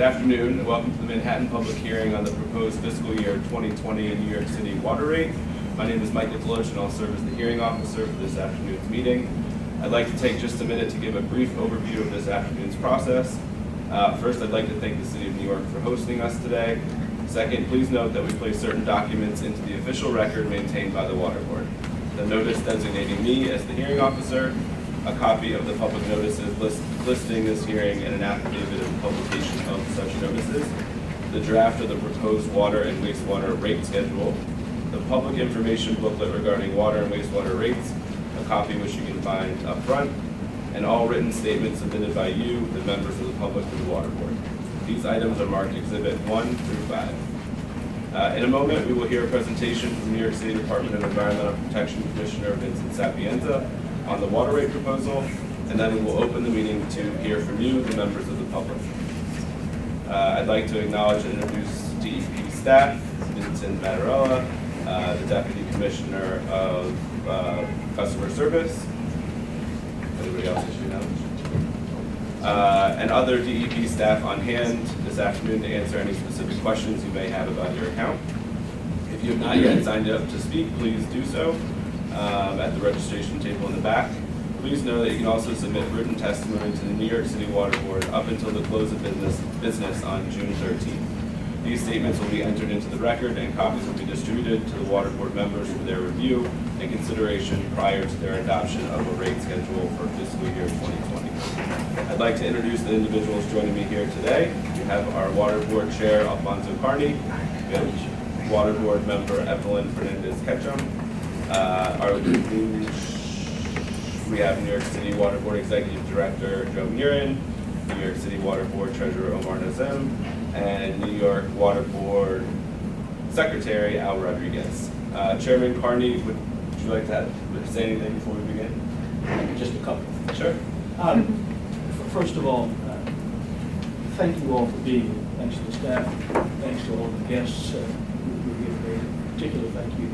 afternoon, and welcome to the Manhattan public hearing on the proposed fiscal year 2020 New York City water rate. My name is Michael Deloach, and I'll serve as the hearing officer for this afternoon's meeting. I'd like to take just a minute to give a brief overview of this afternoon's process. First, I'd like to thank the City of New York for hosting us today. Second, please note that we place certain documents into the official record maintained by the Water Board. The notice designating me as the hearing officer, a copy of the public notices listing this hearing, and an affidavit of publication of such notices, the draft of the proposed water and wastewater rate schedule, the public information booklet regarding water and wastewater rates, a copy which you can find up front, and all written statements submitted by you, the members of the public, to the Water Board. These items are marked Exhibit 1 through 5. In a moment, we will hear a presentation from New York City Department of Environmental Protection Commissioner Vincent Sapienza on the water rate proposal, and then we will open the meeting to hear from you, the members of the public. I'd like to acknowledge and introduce DEP staff, Vincent Mattarella, the Deputy Commissioner of Customer Service. Anybody else I should know? And other DEP staff on hand this afternoon to answer any specific questions you may have about your account. If you have not yet signed up to speak, please do so at the registration table in the back. Please know that you can also submit written testimony to the New York City Water Board up until the close of business on June 13th. These statements will be entered into the record, and copies will be distributed to the Water Board members for their review and consideration prior to their adoption of a rate schedule for fiscal year 2020. I'd like to introduce the individuals joining me here today. We have our Water Board Chair, Alfonso Carney. We have Water Board Member, Evelyn Fernandez-Ketchum. We have New York City Water Board Executive Director, Jung, New York City Water Board Treasurer, Omar Nazem, and New York Water Board Secretary, Al Rodriguez. Chairman Carney, would you like to say anything before we begin? Just a couple. Sure. First of all, thank you all for being here. Thanks to the staff. Thanks to all the guests who are here today. In particular, thank you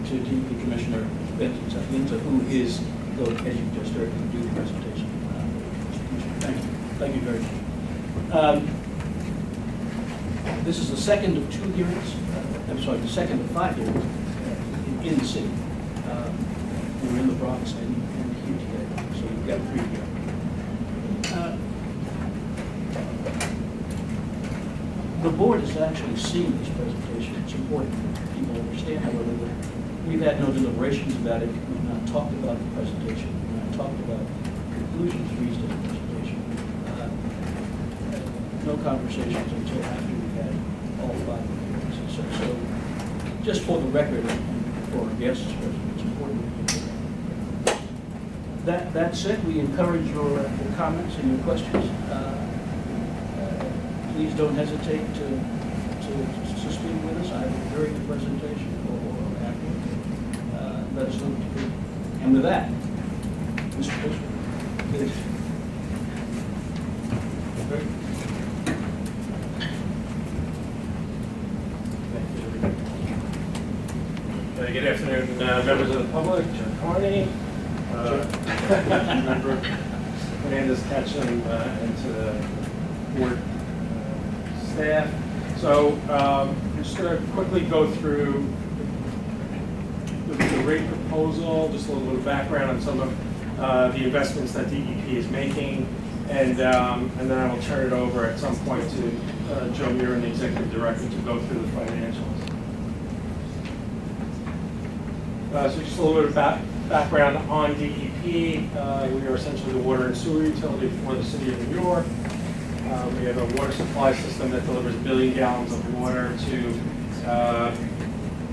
to DEP Commissioner Vincent Sapienza, who is, as you just heard, going to do the presentation. Thank you. Thank you very much. This is the second of 2 hearings. The second of 5 hearings in the city. We're in the Bronx and here today, so we've got 3 here. The board has actually seen this presentation. It's important that people understand, however, that we've had no deliberations about it. We've not talked about the presentation. We've not talked about conclusions reached in the presentation. No conversations until after we've had all 5 hearings. So just for the record and for our guests, it's important. That said, we encourage your comments and your questions. Please don't hesitate to speak with us either during the presentation or after. Let us know what you do. And with that, Mr. Bishop. Good afternoon, members of the public. Jim Carney, member Fernandez-Ketchum, and to the board staff. So I'm just going to quickly go through the rate proposal, just a little bit of background on some of the investments that DEP is making, and then I will turn it over at some point to Joe Murin, the Executive Director, to go through the financials. So just a little bit of background on DEP. We are essentially the water and sewer utility for the City of New York. We have a water supply system that delivers 1 billion gallons of water to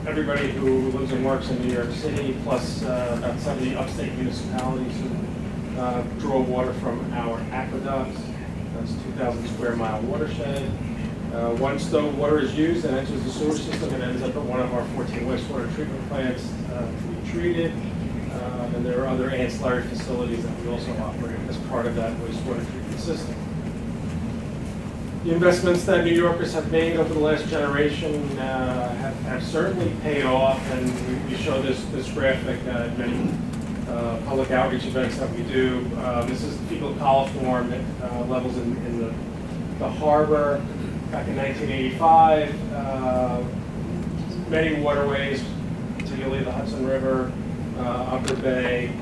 everybody who lives and works in New York City, plus about 70 upstate municipalities who draw water from our aqueducts. That's a 2,000 square mile watershed. Once the water is used and enters the sewer system, it ends up at one of our 14 wastewater treatment plants to be treated. And there are other ancillary facilities that we also operate as part of that wastewater treatment system. The investments that New Yorkers have made over the last generation have certainly paid off, and we show this graphic at many public outreach events that we do. This is the fecal coliform levels in the the harbor back in 1985. Many waterways, particularly the Hudson River, Upper Bay,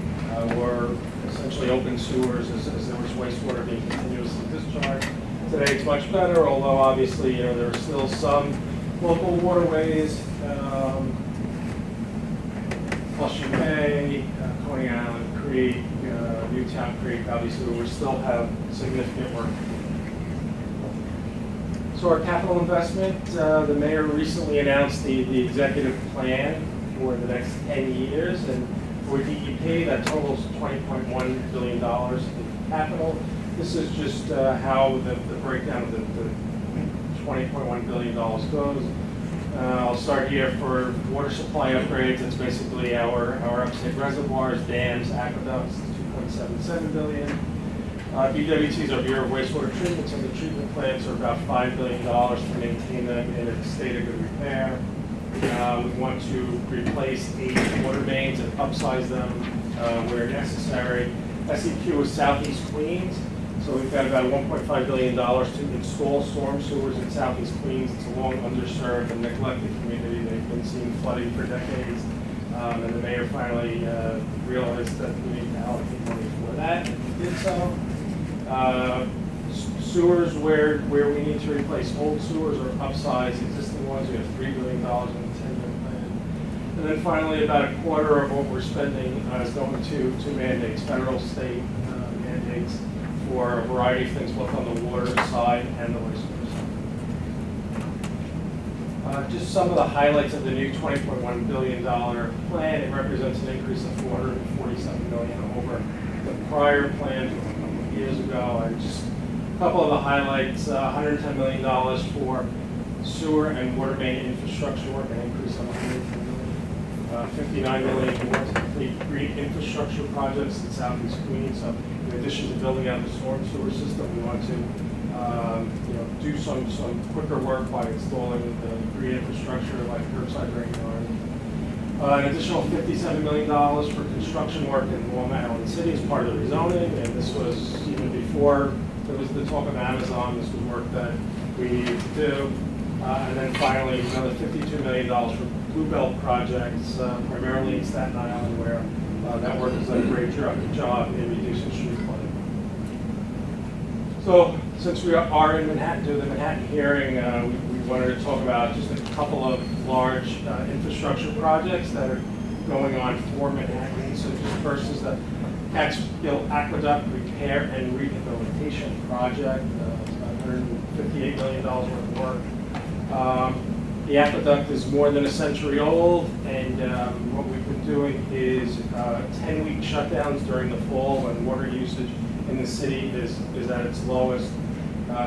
were essentially open sewers as there was wastewater being continuously discharged. Today it's much better, although obviously there are still some local waterways, Flushing Bay, Coney Island Creek, Newtown Creek, obviously we still have significant work. So our capital investment, the mayor recently announced the executive plan for the next 10 years, and for DEP that totals $20.1 billion in capital. This is just how the breakdown of the $20.1 billion goes. I'll start here for water supply upgrades. It's basically our upstate reservoirs, dams, aqueducts, $2.77 billion. BWTs are Bureau of Wastewater Treatment, so the treatment plants are about $5 billion to maintain them in a state of good repair. We want to replace aged water mains and upsize them where necessary. SEQ is Southeast Queens, so we've got about $1.5 billion to install storm sewers in Southeast Queens. It's a long underserved and neglected community. They've been seeing flooding for decades, and the mayor finally realized that we need to allocate money for that, and we did so. Sewers where we need to replace old sewers or upsize existing ones, we have $3 billion in the 10-year plan. And then finally, about a quarter of what we're spending is going to mandates, federal, state mandates for a variety of things, both on the water side and the wastewater side. Just some of the highlights of the new $20.1 billion plan. It represents an increase of $447 million over the prior plan from a couple of years ago. And just a couple of the highlights, $110 million for sewer and water main infrastructure work, an increase of $110 million. $59 million more to complete green infrastructure projects in Southeast Queens. So in addition to building out the storm sewer system, we want to do some quicker work by installing the green infrastructure like curbside rain yard. An additional $57 million for construction work in Long Island City as part of the rezoning, and this was even before there was the talk of Amazon. This was work that we needed to do. And then finally, another $52 million for Blue Belt projects, primarily in Staten Island, where that work has done a great job in reducing street flooding. So, since we are in Manhattan, doing the Manhattan hearing, we wanted to talk about just a couple of large infrastructure projects that are going on for Manhattan. So just first is the Catskill Aqueduct Repair and Rehabilitation Project. It's about $158 million worth of work. The aqueduct is more than a century old, and what we've been doing is 10-week shutdowns during the fall when water usage in the city is at its lowest.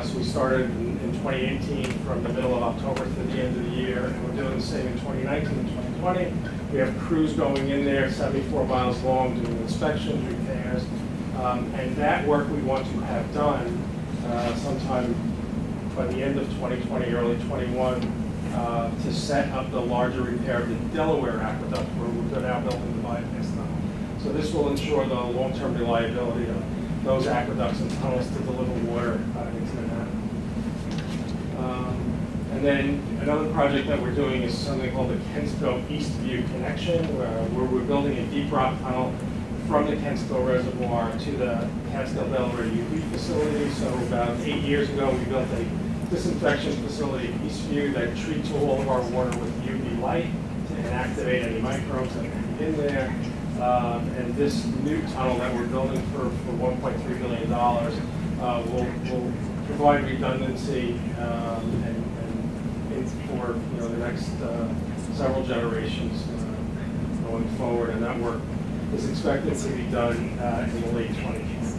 So we started in 2018 from the middle of October to the end of the year, and we're doing the same in 2019 and 2020. We have crews going in there 74 miles long doing inspections, repairs, and that work we want to have done sometime by the end of 2020, early 21, to set up the larger repair of the Delaware Aqueduct, where we're now building the bypass tunnel. So this will ensure the long-term reliability of those aqueducts and tunnels to deliver water into Manhattan. And then another project that we're doing is something called the Eastview Connection, where we're building a deep rock tunnel from the Catskill Reservoir to the Catskill Delaware UV facility. So about 8 years ago, we built a disinfection facility in Eastview that treats all of our water with UV light to inactivate any microbes that can be in there. And this new tunnel that we're building for $1.3 billion will provide redundancy and for the next several generations going forward. And that work is expected to be done in the late 2020s.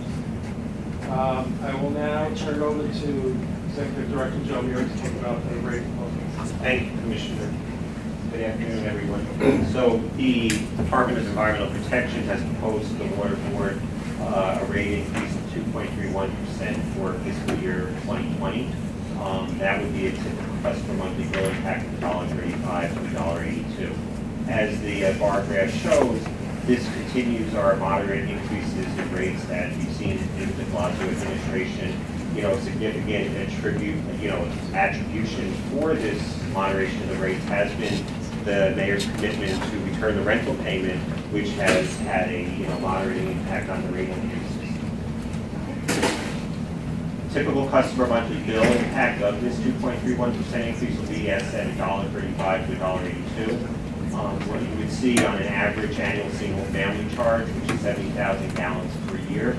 I will now turn it over to Executive Director Jung to talk about the rate proposal. Thank you, Commissioner. Good afternoon, everyone. So the Department of Environmental Protection has proposed to the Water Board a rate increase of 2.31% for fiscal year 2020. That would be a typical customer monthly bill impact of $1.35 to $1.82. As the bar graph shows, this continues our moderate increases in rates that we've seen in the Blasio administration significant attribution for this moderation of the rates has been the mayor's commitment to return the rental payment, which has had a moderating impact on the rate increases. Typical customer monthly bill impact of this 2.31% increase will be at $7.35 to $1.82. What you would see on an average annual single-family charge, which is 70,000 gallons per year,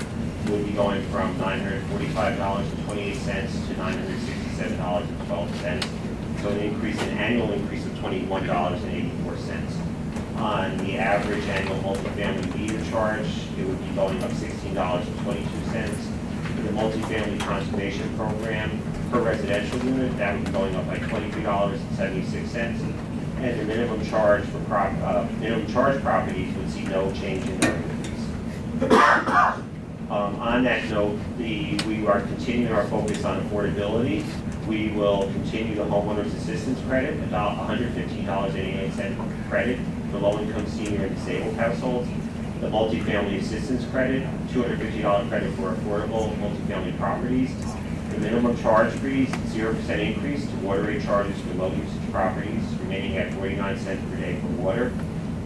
would be going from $945.28 to $967.12. So an annual increase of $21.84. On the average annual multifamily meter charge, it would be going up $16.22. For the multifamily conservation program per residential unit, that would be going up by $23.76. And the minimum charge for minimum charge properties would see no change in their increase. On that note, we are continuing our focus on affordability. We will continue the homeowners assistance credit, $115.88 credit for low-income senior and disabled households. The multifamily assistance credit, $250 credit for affordable multifamily properties. The minimum charge fees, 0% increase to water rate charges for low usage properties, remaining at 49 cents per day for water.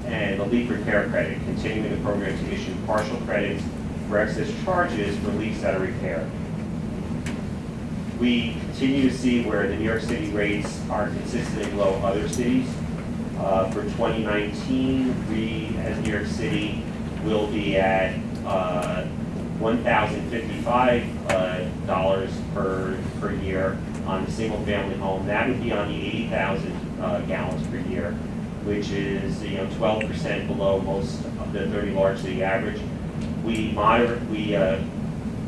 And the leak repair credit, continuing the program to issue partial credits for excess charges for leaks that are repaired. We continue to see where the New York City rates are consistently below other cities. For 2019, we, as New York City, will be at $1,055 per year on the single-family home. That would be on the 80,000 gallons per year, which is 12% below most of the 30 large city average. We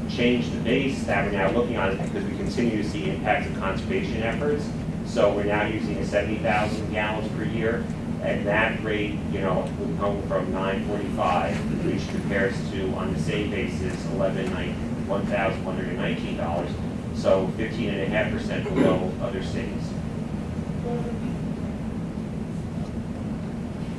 changed the base that we're now looking on because we continue to see impacts of conservation efforts. So we're now using a 70,000 gallons per year, and that rate, would come from $945, which compares to, on the same basis, $1,119. So 15.5% below other cities.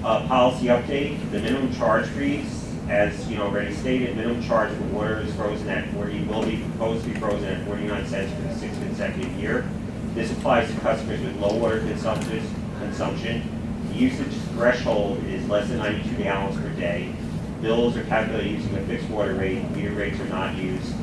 Policy update: the minimum charge fees. As already stated, minimum charge for water is frozen at will be proposed to be frozen at 49 cents for the 6th consecutive year. This applies to customers with low water consumption. The usage threshold is less than 92 gallons per day. Bills are calculated using a fixed water rate. Meter rates are not used.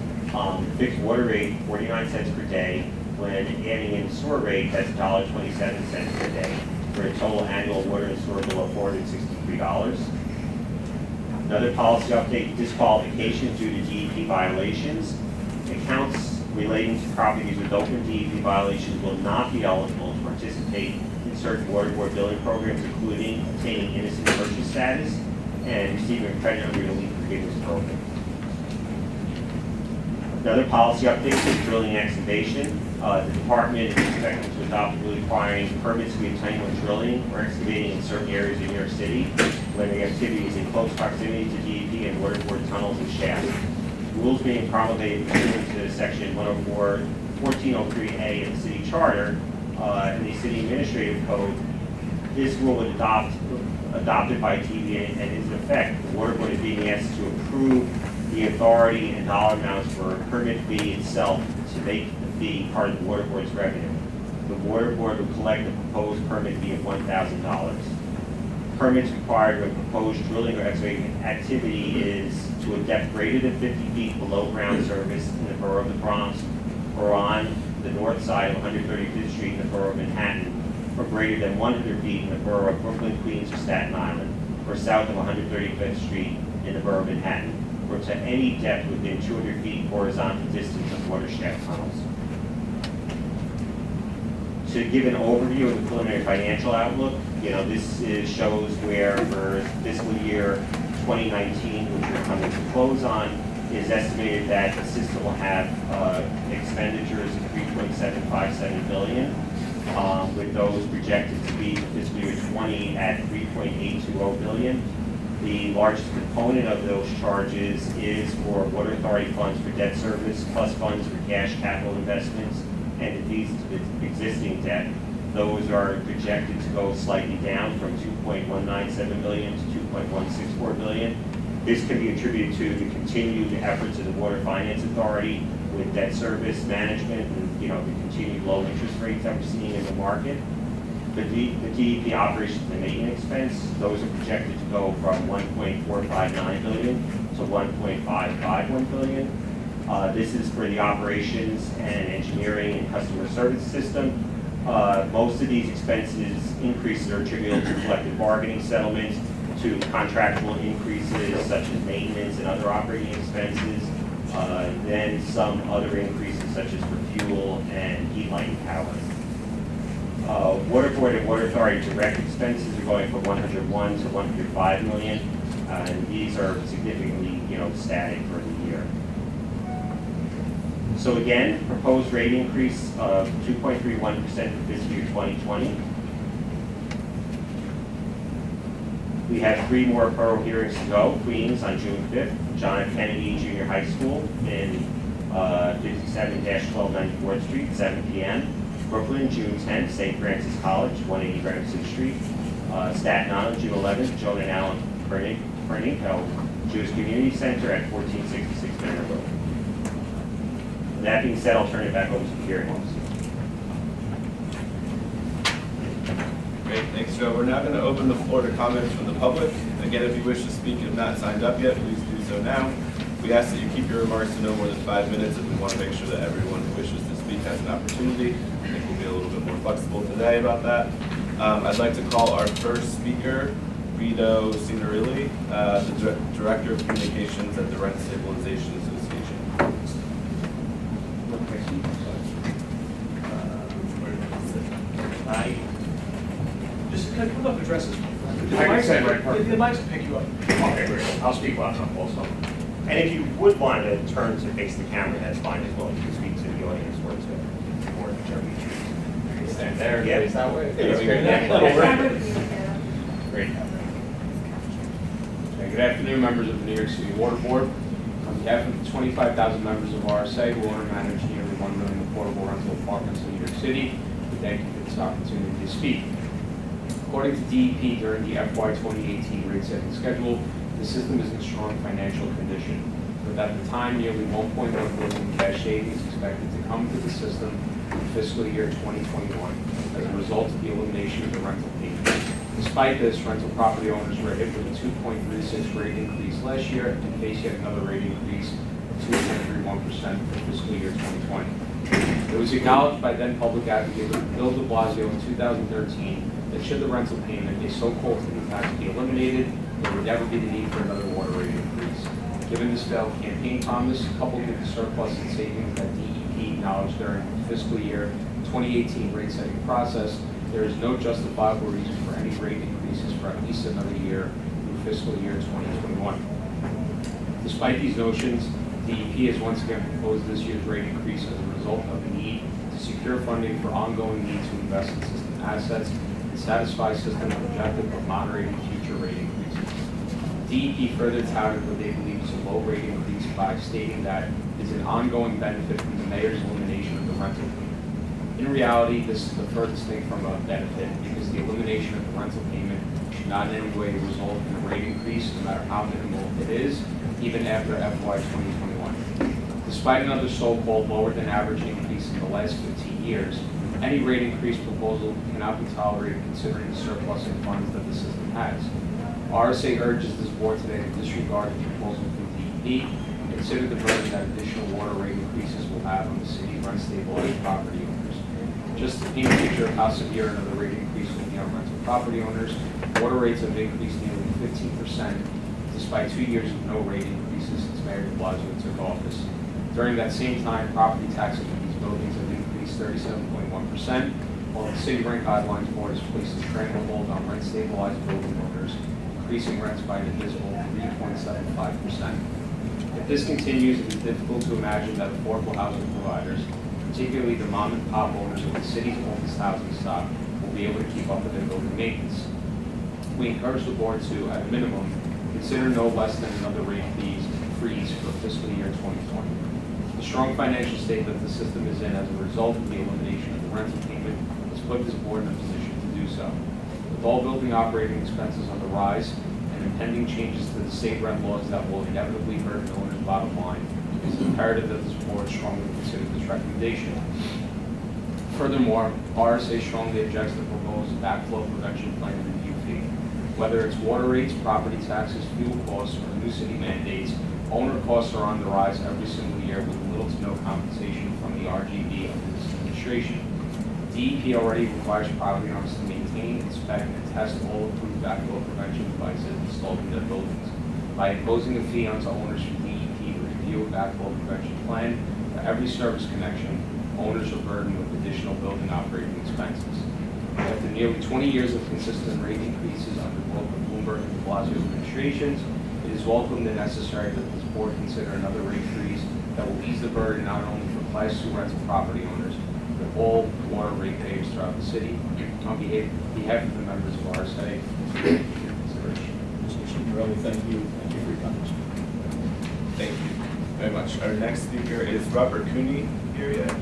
Fixed water rate, 49 cents per day. When adding in sewer rate, that's $1.27 per day, for a total annual water and sewer bill of $463. Another policy update: disqualification due to DEP violations. Accounts relating to properties with open DEP violations will not be eligible to participate in certain water board billing programs, including obtaining innocent purchase status and receiving credit under the leak forgiveness program. Another policy update is drilling and excavation. The department is expected to adopt a rule requiring permits to be obtained when drilling or excavating in certain areas of New York City when the activity is in close proximity to DEP and water board tunnels and shafts. Rules being promulgated pursuant to Section 1403A of the City Charter and the City Administrative Code. This rule was adopted by TVA and is in effect. The water board is being asked to approve the authority and dollar amounts for a permit fee itself to make the fee part of the water board's revenue. The water board will collect a proposed permit fee of $1,000. Permits required when proposed drilling or excavating activity is to a depth greater than 50 feet below ground surface in the borough of the Bronx, or on the north side of 135th Street in the borough of Manhattan, or greater than 100 feet in the borough of Brooklyn, Queens, or Staten Island, or south of 135th Street in the borough of Manhattan, or to any depth within 200 feet horizontal distance of water shaft tunnels. To give an overview of the preliminary financial outlook, this shows where for fiscal year 2019, which we're coming to close on, is estimated that the system will have expenditures of $3.757 billion, with those projected to be for fiscal year 20 at $3.820 billion. The largest component of those charges is for water authority funds for debt service, plus funds for cash capital investments and the fees to existing debt. Those are projected to go slightly down from $2.197 billion to $2.164 billion. This can be attributed to the continued efforts of the Water Finance Authority, with debt service management and, the continued low interest rates that we're seeing in the market. The DEP operations and maintenance expense, those are projected to go from $1.459 billion to $1.551 billion. This is for the operations and engineering and customer service system. Most of these expenses increases are attributable to collective bargaining settlements, to contractual increases such as maintenance and other operating expenses, then some other increases such as for fuel and heat, light, and power. Water Board and Water Authority direct expenses are going from 101 to 105 million, and these are significantly, static for the year. So again, proposed rate increase of 2.31% for fiscal year 2020. We have 3 more borough hearings to go. Queens on June 5th, John F. Kennedy Junior High School in 57-1294th Street, 7 p.m. Brooklyn, June 10th, St. Francis College, 180 Greenwich Street. Staten Island, June 11th, Joan and Alan Pernico Jewish Community Center at 1466 Manor Road. With that being said, I'll turn it back over to the hearing officer. Great, thanks, Joe. We're now going to open the floor to comments from the public. Again, if you wish to speak and have not signed up yet, please do so now. We ask that you keep your remarks to no more than 5 minutes, as we want to make sure that everyone who wishes to speak has an opportunity. I think we'll be a little bit more flexible today about that. I'd like to call our first speaker, Guido Signorilli, the Director of Communications at the Rent Stabilization Association. Just can I put up addresses? I can send right The mics can pick you up. Okay, great. I'll speak loud enough also. And if you would want to turn to face the camera, that's fine as well. You can speak to the audience or whichever you choose. Stand there, Yeah. face that way. There we go. Great. Okay, good afternoon, members of the New York City Water Board. On behalf of the 25,000 members of RSA who own and manage nearly 1 million affordable rental apartments in New York City, we thank you for this opportunity to speak. According to DEP, during the FY 2018 rate setting schedule, the system is in strong financial condition. But at the time, nearly 1.1 billion in cash savings expected to come to the system in fiscal year 2021 as a result of the elimination of the rental payment. Despite this, rental property owners were hit with a 2.36 rate increase last year and face yet another rate increase of 2.31% for fiscal year 2020. It was acknowledged by then public advocate Bill de Blasio in 2013 that should the rental payment, a so-called hidden tax, be eliminated, there would never be the need for another water rate increase. Given this failed campaign promise, coupled with the surplus in savings that DEP acknowledged during the fiscal year 2018 rate setting process, there is no justifiable reason for any rate increases for at least another year through fiscal year 2021. Despite these notions, DEP has once again proposed this year's rate increase as a result of the need to secure funding for ongoing need to invest in system assets and satisfy system objective of moderating future rate increases. DEP further touted what they believe is a low rate increase by stating that it is an ongoing benefit from the mayor's elimination of the rental payment. In reality, this is the furthest thing from a benefit because the elimination of the rental payment should not in any way result in a rate increase, no matter how minimal it is, even after FY 2021. Despite another so-called lower than average increase in the last 15 years, any rate increase proposal cannot be tolerated considering the surplus in funds that the system has. RSA urges this board today to disregard the proposal from DEP and consider the burden that additional water rate increases will have on the city's rent-stabilized property owners. Just to paint a picture of how severe another rate increase will be on rental property owners, water rates have increased nearly 15%, despite 2 years of no rate increases since Mayor de Blasio took office. During that same time, property taxes for these buildings have increased 37.1%, while the City Rent Guidelines Board has placed a stranglehold on rent-stabilized building owners, increasing rents by an abysmal 3.75%. If this continues, it is difficult to imagine that affordable housing providers, particularly the mom and pop owners of the city's oldest housing stock, will be able to keep up with their building maintenance. We encourage the board to, at a minimum, consider no less than another rate freeze for fiscal year 2020. The strong financial state that the system is in as a result of the elimination of the rental payment has put this board in a position to do so. With all building operating expenses on the rise and impending changes to the state rent laws that will inevitably hurt the owner's bottom line, It is imperative that this board strongly consider this recommendation. Furthermore, RSA strongly objects to the proposed backflow prevention plan in the DUP. Whether it's water rates, property taxes, fuel costs, or new city mandates, owner costs are on the rise every single year with little to no compensation from the RGB under this administration. DEP already requires property owners to maintain, inspect, and test all approved backflow prevention devices installed in their buildings. By imposing a fee onto owners from DEP to review a backflow prevention plan, for every service connection, owners are burdened with additional building operating expenses. After nearly 20 years of consistent rate increases under both the Bloomberg and de Blasio administrations, it is welcome and necessary that this board consider another rate freeze that will ease the burden not only for Class 2 rental property owners, but all water ratepayers throughout the city. On behalf of the members of RSA, consideration. Mr. Signorelli, thank you for your comments. Thank you very much. Our next speaker is Robert Cooney here yet?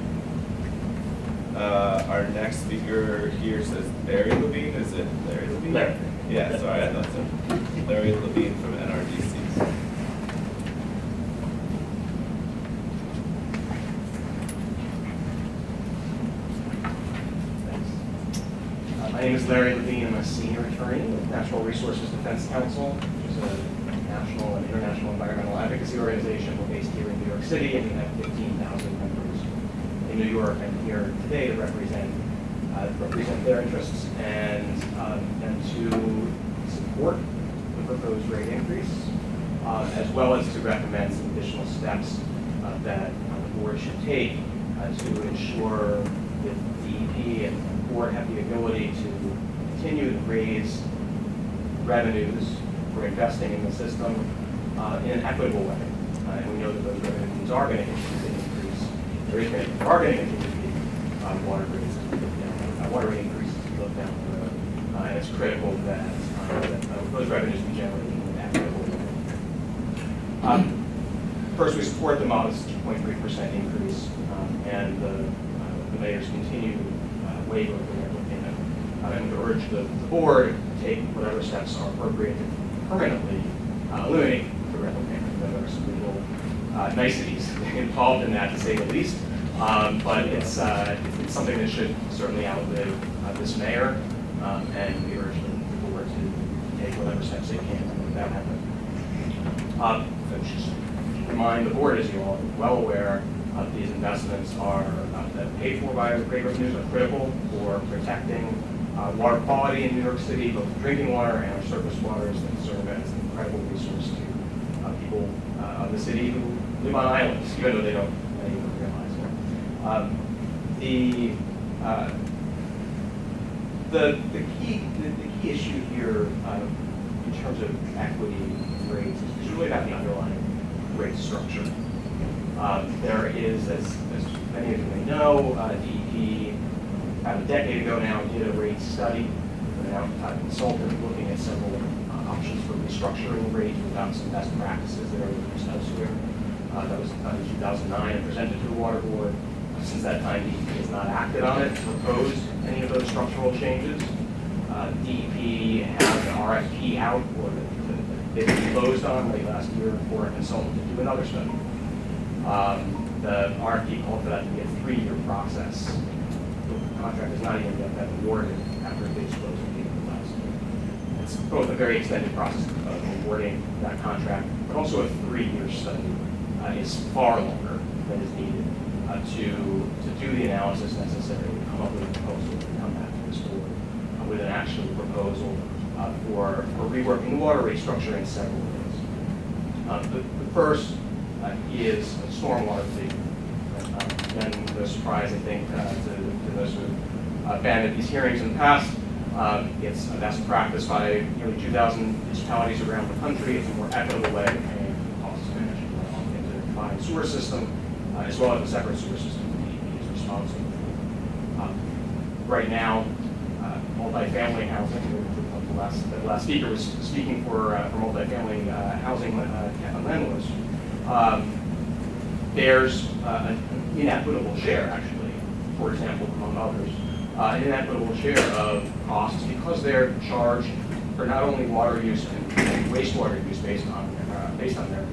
Our next speaker here says Larry Levine. Is it Larry Levine? Larry. Yeah, sorry, I thought so. Larry Levine from NRDC. My name is Larry Levine. I'm a senior attorney with Natural Resources Defense Council, which is a national and international environmental advocacy organization. We're based here in New York City, and we have 15,000 members in New York. I'm here today to represent their interests and to support the proposed rate increase, as well as to recommend some additional steps that the board should take to ensure that DEP and the board have the ability to continue to raise revenues for investing in the system in an equitable way. And we know that those revenues are going to increase. There is going to be water rates, water rate increases as we look down the road. And it's critical that those revenues be generated in an equitable way. First, we support the modest 2.3% increase and the mayor's continued waiver of the rental payment. And we urge the board to take whatever steps are appropriate to permanently eliminate the rental payment. There are some legal niceties involved in that, to say the least. But it's something that should certainly outlive this mayor, and we urge the board to take whatever steps they can to make that happen. Just remind the board, as you all are well aware, these investments are that paid for by rate revenues are critical for protecting water quality in New York City, both drinking water and our surface waters that serve as an incredible resource to people of the city who live on islands, even though they don't even realize it. The key issue here in terms of equity rates is really about the underlying rate structure. There is, as many of you may know, DEP about a decade ago now did a rate study. We're now consultant looking at several options for restructuring rates without some best practices that are used elsewhere. That was done in 2009 and presented to the Water Board. Since that time, DEP has not acted on it to propose any of those structural changes. DEP had an RFP out, or they closed on late last year for a consultant to do another study. The RFP called for that to be a 3-year process. The contract has not even yet been awarded after it was closed at the end of last year. It's both a very extended process of awarding that contract, but also a 3-year study is far longer than is needed to do the analysis necessary to come up with a proposal and come back to this board with an actual proposal for reworking the water rate structure in several ways. The first is a stormwater fee. And no surprise, I think, to those who have been at these hearings in the past, it's a best practice by nearly 2,000 municipalities around the country. It's a more equitable way of paying costs of management into the combined sewer system, as well as a separate sewer system that DEP is responsible for. Right now, multifamily housing, the last speaker was speaking for multifamily housing landlords. There's an inequitable share, actually, for example, among others, an inequitable share of costs because they're charged for not only water use and wastewater use based on their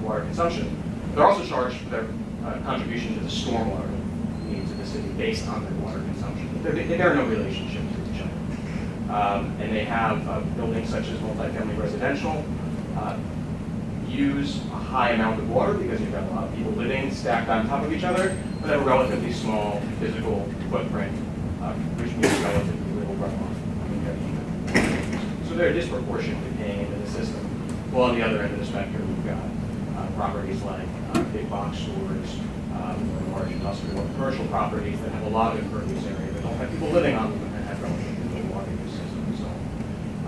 water consumption, They're also charged for their contribution to the stormwater needs of the city based on their water consumption. They bear no relationship to each other. And they have buildings such as multifamily residential use a high amount of water because you've got a lot of people living stacked on top of each other, but have a relatively small physical footprint, which means relatively little runoff. So they're disproportionately paying into the system. Well, on the other end of the spectrum, we've got properties like big box stores, or large industrial or commercial properties that have a lot of impervious area that don't have people living on them and have relatively low water use systems.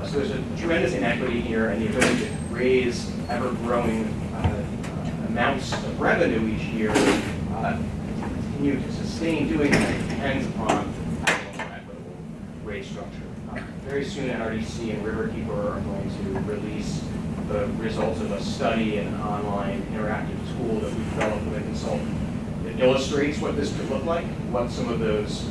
So there's a tremendous inequity here, and the ability to raise ever-growing amounts of revenue each year, continue to sustain doing that depends upon having a more equitable rate structure. Very soon, NRDC and Riverkeeper are going to release the results of a study and an online interactive tool that we developed with a consultant. It illustrates what this could look like, what some of those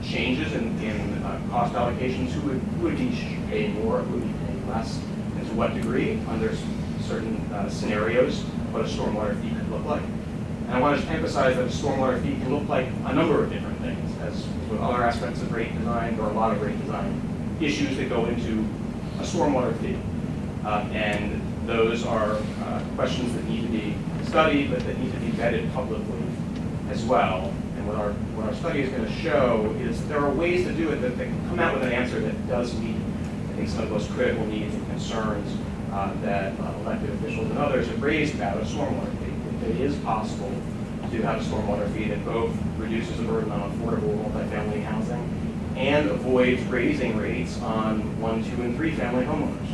changes in cost allocations, who would be paying more, who would be paying less, and to what degree under certain scenarios, what a stormwater fee could look like. And I want to emphasize that a stormwater fee can look like a number of different things. As with other aspects of rate design, there are a lot of rate design issues that go into a stormwater fee. And those are questions that need to be studied, but that need to be vetted publicly as well. And what our study is going to show is there are ways to do it that can come out with an answer that does meet, I think, some of those critical needs and concerns that elected officials and others have raised about a stormwater fee. It is possible to have a stormwater fee that both reduces the burden on affordable multifamily housing and avoids raising rates on 1, 2, and 3 family homeowners.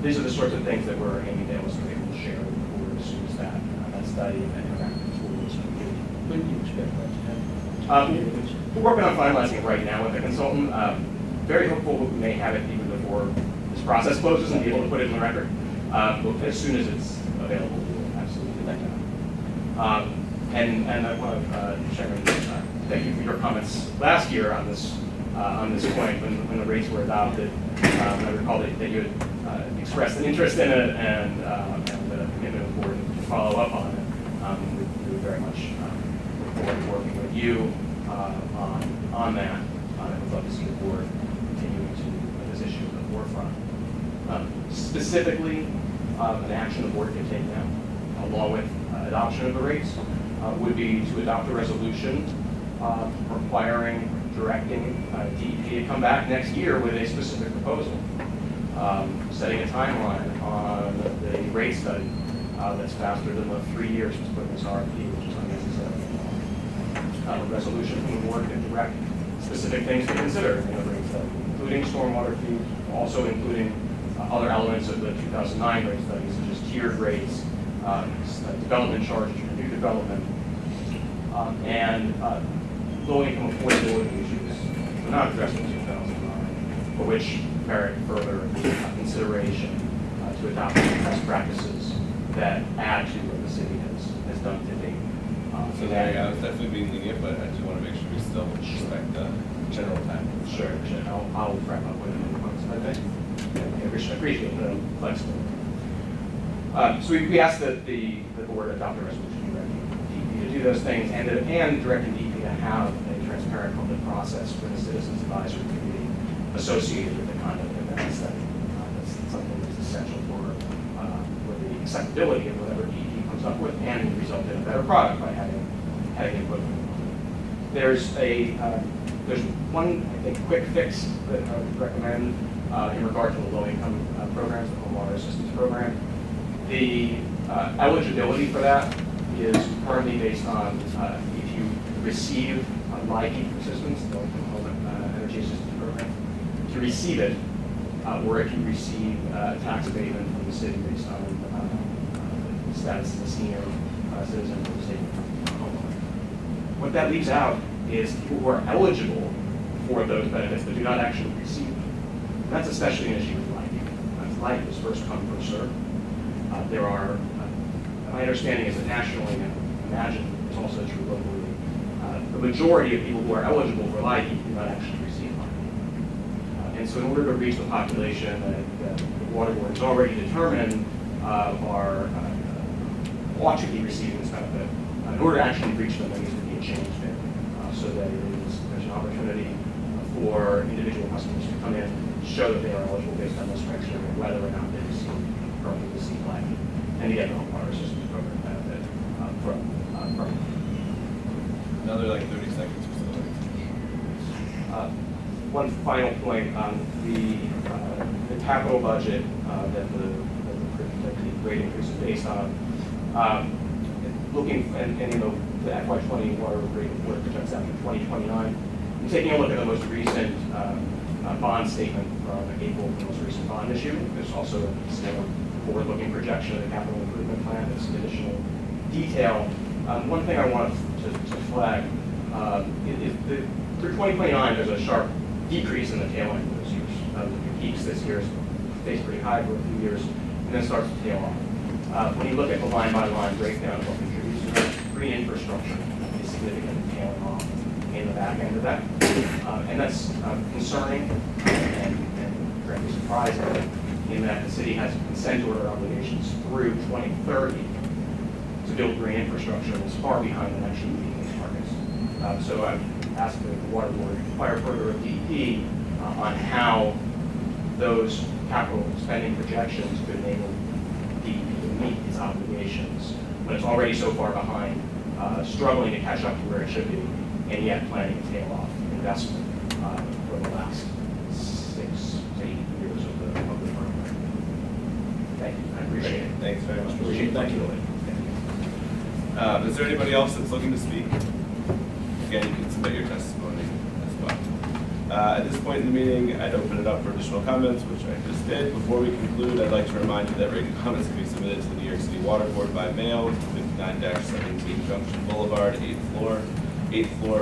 These are the sorts of things that we're aiming to illustrate and share with the board as soon as that study and that interactive tool is complete. When do you expect that to happen? We're working on finalizing it right now with the consultant. Very hopeful we may have it even before this process closes and be able to put it in the record. As soon as it's available, we'll absolutely let you know. And I want to, Chairman, thank you for your comments last year on this point when the rates were adopted. I recall that you had expressed an interest in it and a commitment of the board to follow up on it. We would very much look forward to working with you on that. I would love to see the board continuing to put this issue at the forefront. Specifically, an action the board can take now, along with adoption of the rates, would be to adopt a resolution requiring, directing DEP to come back next year with a specific proposal, setting a timeline on the rate study that's faster than the 3 years to put in this RFP, which is unnecessary. A resolution from the board can direct specific things to consider in a rate study, including stormwater fees, also including other elements of the 2009 rate study, such as tiered rates, development charges for new development, and low-income affordability issues were not addressed in 2009, but which merit further consideration to adopt best practices that add to what the city has done to date. So there, yeah, it's definitely being lenient, but I just want to make sure we still respect the general time. Sure. I'll wrap up with another points, I think. I appreciate the flexibility. So we asked that the board adopt a resolution directing DEP to do those things and directing DEP to have a transparent public process for the Citizens Advisory Committee associated with the conduct of that study. That's something that's essential for the acceptability of whatever DEP comes up with and result in a better product by having input. There's one, I think, quick fix that I would recommend in regard to the low-income programs, the home water assistance program. The eligibility for that is currently based on if you receive NYC assistance, the low-income home energy assistance program, to receive it, or if you receive tax abatement from the city based on the status of a senior citizen of the state homeowner. What that leaves out is people who are eligible for those benefits but do not actually receive them. And that's especially an issue with life. That's life is first come, first served. There are, my understanding is that nationally, and I imagine it's also true locally, the majority of people who are eligible for LIHEAP do not actually receive LIHEAP. And so in order to reach the population that the Water Board has already determined are ought to be receiving this benefit. In order to actually reach them, there needs to be a change there, so that there's an opportunity for individual customers to come in, show that they are eligible based on this criteria, whether or not they receive currently the CPLAC, and get the home water systems program benefit from. Another like 30 seconds or so. One final point on the capital budget that the rate increase is based on. Looking and the FY20 water rate report projects out to 2029. I'm taking a look at the most recent bond statement from April, the most recent bond issue. There's also a forward-looking projection of the capital improvement plan. There's some additional detail. One thing I want to flag is through 2029, there's a sharp decrease in the tail end of those years. The peaks this year stays pretty high for a few years, and then starts to tail off. When you look at the line-by-line breakdown of what contributes to that, green infrastructure is significantly tailing off in the back end of that. And that's concerning and frankly surprising in that the city has consent order obligations through 2030 to build green infrastructure that's far behind the actually meeting these targets. So I've asked the water board to inquire further of DEP on how those capital spending projections could enable DEP to meet its obligations when it's already so far behind, struggling to catch up to where it should be, and yet planning to tail off investment for the last 6 to 8 years of the program. Thank you. I appreciate it. Thanks very much. Appreciate it. Thank you. Is there anybody else that's looking to speak? Again, you can submit your testimony as well. At this point in the meeting, I'd open it up for additional comments, which I just did. Before we conclude, I'd like to remind you that written comments can be submitted to the New York City Water Board by mail, 59-17 Junction Boulevard, 8th floor,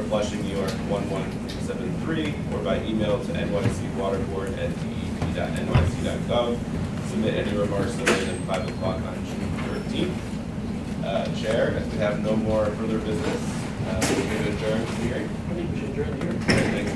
Flushing, New York, 11373, or by email to nycwaterboard@dep.nyc.gov. Submit any remarks no later than 5 o'clock on June 13th. Chair, if we have no more further business, we're going to adjourn the hearing. I think we should adjourn the hearing. Thanks.